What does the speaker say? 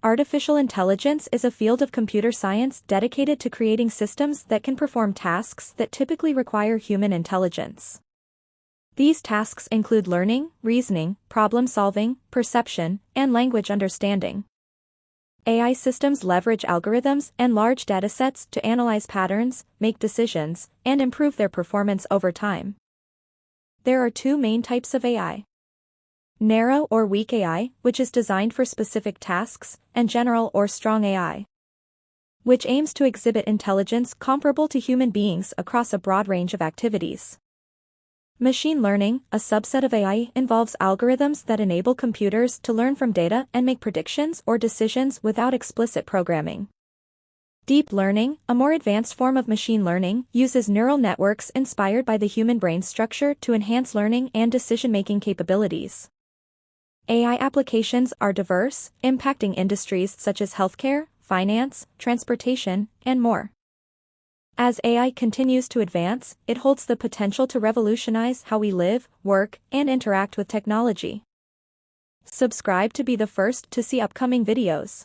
Artificial intelligence is a field of computer science dedicated to creating systems that can perform tasks that typically require human intelligence. These tasks include learning, reasoning, problem-solving, perception, and language understanding. AI systems leverage algorithms and large datasets to analyze patterns, make decisions, and improve their performance over time. There are two main types of AI. Narrow or weak AI, which is designed for specific tasks, and general or strong AI, which aims to exhibit intelligence comparable to human beings across a broad range of activities. Machine learning, a subset of AI, involves algorithms that enable computers to learn from data and make predictions or decisions without explicit programming. Deep learning, a more advanced form of machine learning, uses neural networks inspired by the human brain structure to enhance learning and decision-making capabilities. AI applications are diverse, impacting industries such as healthcare, finance, transportation, and more. As AI continues to advance, it holds the potential to revolutionize how we live, work, and interact with technology. Subscribe to be the first to see upcoming videos.